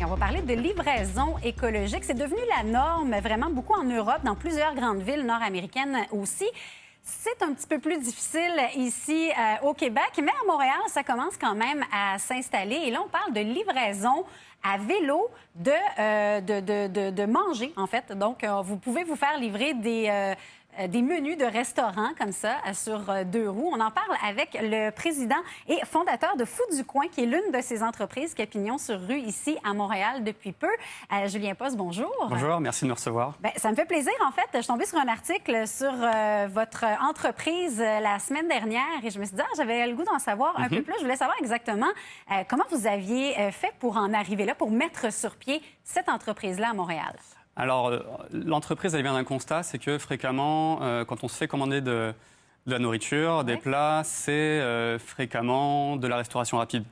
on va parler de livraison écologique. C'est devenu la norme, vraiment beaucoup en Europe, dans plusieurs grandes villes nord-américaines aussi. C'est un petit peu plus difficile ici au Québec, mais à Montréal, ça commence quand même à s'installer. Et là, on parle de livraison à vélo de manger, en fait. Donc, vous pouvez vous faire livrer des menus de restaurants comme ça, sur 2 roues. On en parle avec le président et fondateur de Fou du Coin, qui est l'une de ces entreprises qui a pignon sur rue ici à Montréal depuis peu. Julien Post, bonjour. Bonjour, merci de me recevoir. Bien, ça me fait plaisir. En fait, je suis tombée sur un article sur votre entreprise la semaine dernière et je me suis dit, j'avais le goût d'en savoir un peu plus. Je voulais savoir exactement comment vous aviez fait pour en arriver là, pour mettre sur pied cette entreprise-là à Montréal. Alors, l'entreprise, elle vient d'un constat, c'est que fréquemment, quand on se fait commander de la nourriture, des plats, c'est fréquemment de la restauration rapide.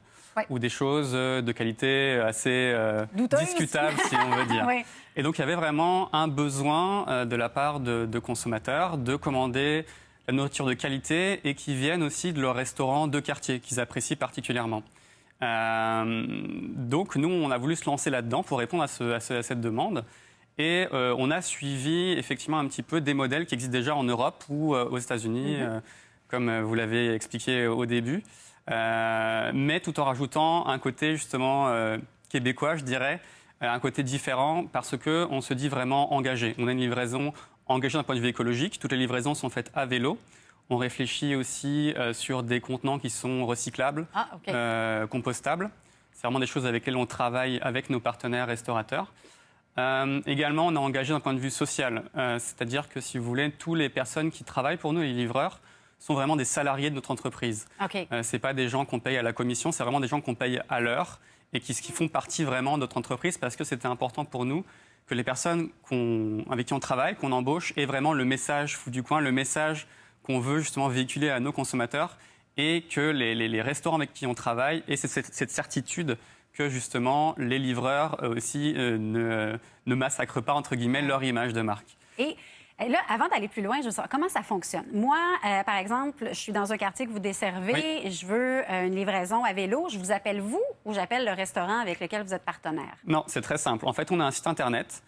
Ou des choses de qualité assez discutable, si on veut dire. Et donc, il y avait vraiment un besoin de la part de consommateurs de commander la nourriture de qualité et qui viennent aussi de leur restaurant de quartier, qu'ils apprécient particulièrement. Donc, nous, on a voulu se lancer là-dedans pour répondre à cette demande. Et on a suivi effectivement un petit peu des modèles qui existent déjà en Europe ou aux États-Unis, comme vous l'avez expliqué au début, mais tout en rajoutant un côté justement québécois, je dirais, un côté différent parce qu'on se dit vraiment engagé. On a une livraison engagée d'un point de vue écologique. Toutes les livraisons sont faites à vélo. On réfléchit aussi sur des contenants qui sont recyclables, compostables. C'est vraiment des choses avec lesquelles on travaille avec nos partenaires restaurateurs. Également, on est engagé d'un point de vue social. C'est-à-dire que, si vous voulez, toutes les personnes qui travaillent pour nous, les livreurs, sont vraiment des salariés de notre entreprise. Ce n'est pas des gens qu'on paye à la commission, c'est vraiment des gens qu'on paye à l'heure et qui font partie vraiment de notre entreprise parce que c'était important pour nous que les personnes avec qui on travaille, qu'on embauche, aient vraiment le message Fou du Coin, le message qu'on veut justement véhiculer à nos consommateurs et que les restaurants avec qui on travaille aient cette certitude que justement les livreurs aussi ne massacrent pas, entre guillemets, leur image de marque. Et là, avant d'aller plus loin, je veux savoir comment ça fonctionne. Moi, par exemple, je suis dans un quartier que vous desservez, je veux une livraison à vélo, je vous appelle vous ou j'appelle le restaurant avec lequel vous êtes partenaire? Non, c'est très simple. En fait, on a un site Internet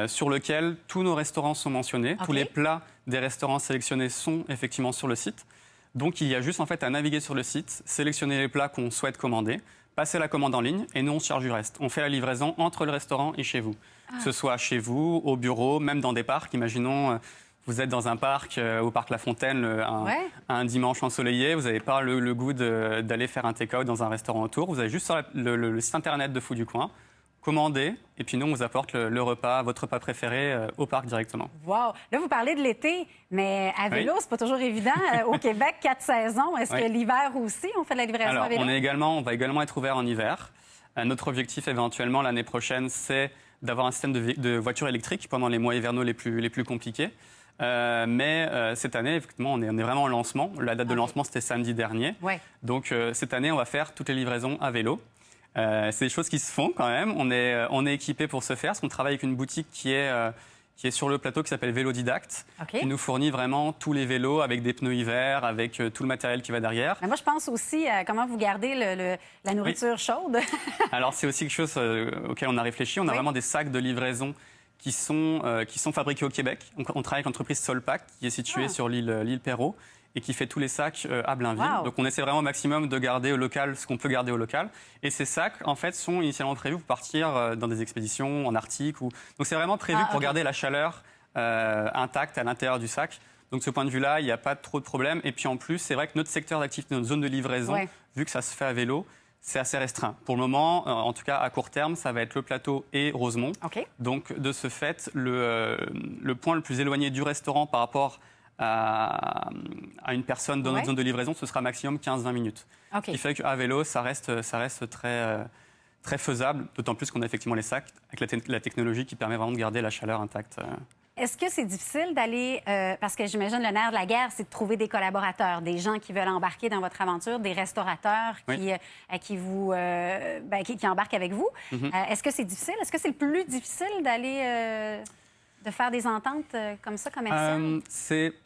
sur lequel tous nos restaurants sont mentionnés. Tous les plats des restaurants sélectionnés sont effectivement sur le site. Donc, il y a juste en fait à naviguer sur le site, sélectionner les plats qu'on souhaite commander, passer la commande en ligne et nous, on se charge du reste. On fait la livraison entre le restaurant et chez vous. Que ce soit chez vous, au bureau, même dans des parcs. Imaginons, vous êtes dans un parc, au parc La Fontaine, un dimanche ensoleillé. Vous n'avez pas le goût d'aller faire un take-out dans un restaurant autour. Vous avez juste sur le site Internet de Fou du Coin, commandez, et puis nous, on vous apporte le repas, votre repas préféré, au parc directement. Wow! Là, vous parlez de l'été, mais à vélo, c'est pas toujours évident. Au Québec, 4 saisons. Est-ce que l'hiver aussi, on fait de la livraison à vélo? On va également être ouvert en hiver. Notre objectif, éventuellement, l'année prochaine, c'est d'avoir un système de voitures électriques pendant les mois hivernaux les plus compliqués. Mais cette année, effectivement, on est vraiment en lancement. La date de lancement, c'était samedi dernier. Donc, cette année, on va faire toutes les livraisons à vélo. C'est des choses qui se font quand même. On est équipé pour ce faire, parce qu'on travaille avec une boutique qui est sur le plateau, qui s'appelle Vélodidacte, qui nous fournit vraiment tous les vélos avec des pneus hiver, avec tout le matériel qui va derrière. Mais moi, je pense aussi à comment vous gardez la nourriture chaude. Alors, c'est aussi quelque chose auquel on a réfléchi. On a vraiment des sacs de livraison qui sont fabriqués au Québec. On travaille avec l'entreprise Solpac, qui est située sur l'île Perrot, et qui fait tous les sacs à Blainville. Donc, on essaie vraiment au maximum de garder au local ce qu'on peut garder au local. Et ces sacs, en fait, sont initialement prévus pour partir dans des expéditions en Arctique. Donc, c'est vraiment prévu pour garder la chaleur intacte à l'intérieur du sac. Donc, de ce point de vue-là, il n'y a pas trop de problème. Et puis, en plus, c'est vrai que notre secteur d'activité, notre zone de livraison, vu que ça se fait à vélo, c'est assez restreint. Pour le moment, en tout cas à court terme, ça va être le plateau et Rosemont. Donc, de ce fait, le point le plus éloigné du restaurant par rapport à une personne dans notre zone de livraison, ce sera maximum 15-20 minutes. Ce qui fait qu'à vélo, ça reste très faisable, d'autant plus qu'on a effectivement les sacs avec la technologie qui permet vraiment de garder la chaleur intacte. Est-ce que c'est difficile d'aller... parce que j'imagine le nerf de la guerre, c'est de trouver des collaborateurs, des gens qui veulent embarquer dans votre aventure, des restaurateurs qui embarquent avec vous. Est-ce que c'est difficile? Est-ce que c'est le plus difficile d'aller... de faire des ententes comme ça, commerciales?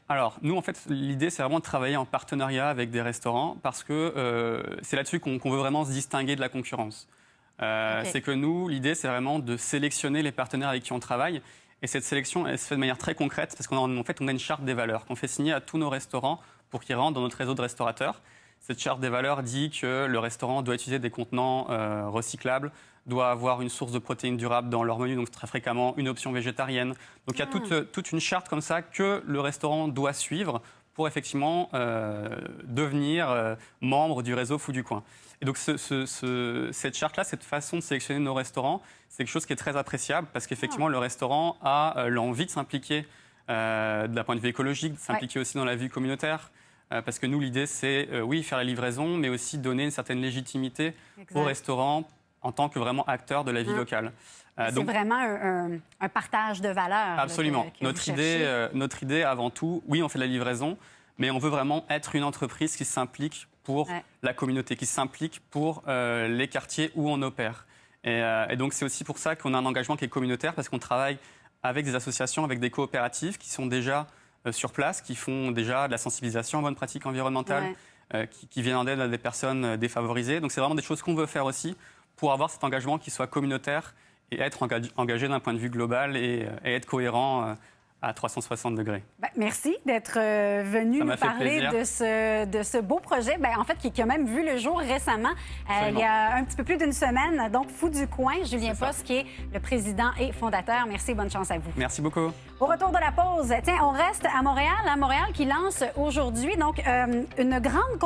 Alors, nous, en fait, l'idée, c'est vraiment de travailler en partenariat avec des restaurants parce que c'est là-dessus qu'on veut vraiment se distinguer de la concurrence. C'est que nous, l'idée, c'est vraiment de sélectionner les partenaires avec qui on travaille. Et cette sélection, elle se fait de manière très concrète parce qu'en fait, on a une charte des valeurs qu'on fait signer à tous nos restaurants pour qu'ils rentrent dans notre réseau de restaurateurs. Cette charte des valeurs dit que le restaurant doit utiliser des contenants recyclables, doit avoir une source de protéines durables dans leur menu, donc très fréquemment une option végétarienne. Donc il y a toute une charte comme ça que le restaurant doit suivre pour effectivement devenir membre du réseau Fou du Coin. Et donc cette charte-là, cette façon de sélectionner nos restaurants, c'est quelque chose qui est très appréciable parce qu'effectivement le restaurant a l'envie de s'impliquer d'un point de vue écologique, de s'impliquer aussi dans la vie communautaire. Parce que nous, l'idée, c'est oui, faire la livraison, mais aussi donner une certaine légitimité au restaurant en tant que vraiment acteur de la vie locale. C'est vraiment un partage de valeurs. Absolument. Notre idée, avant tout, oui, on fait de la livraison, mais on veut vraiment être une entreprise qui s'implique pour la communauté, qui s'implique pour les quartiers où on opère. Et donc, c'est aussi pour ça qu'on a un engagement qui est communautaire, parce qu'on travaille avec des associations, avec des coopératives qui sont déjà sur place, qui font déjà de la sensibilisation aux bonnes pratiques environnementales, qui viennent en aide à des personnes défavorisées. Donc, c'est vraiment des choses qu'on veut faire aussi pour avoir cet engagement qui soit communautaire et être engagé d'un point de vue global et être cohérent à 360 degrés. Merci d'être venu nous parler de ce beau projet, en fait, qui a même vu le jour récemment, il y a un petit peu plus d'une semaine. Donc, Fou du Coin, Julien Posse, qui est le président et fondateur. Merci et bonne chance à vous. Merci beaucoup. Au retour de la pause, tiens, on reste à Montréal qui lance aujourd'hui donc une grande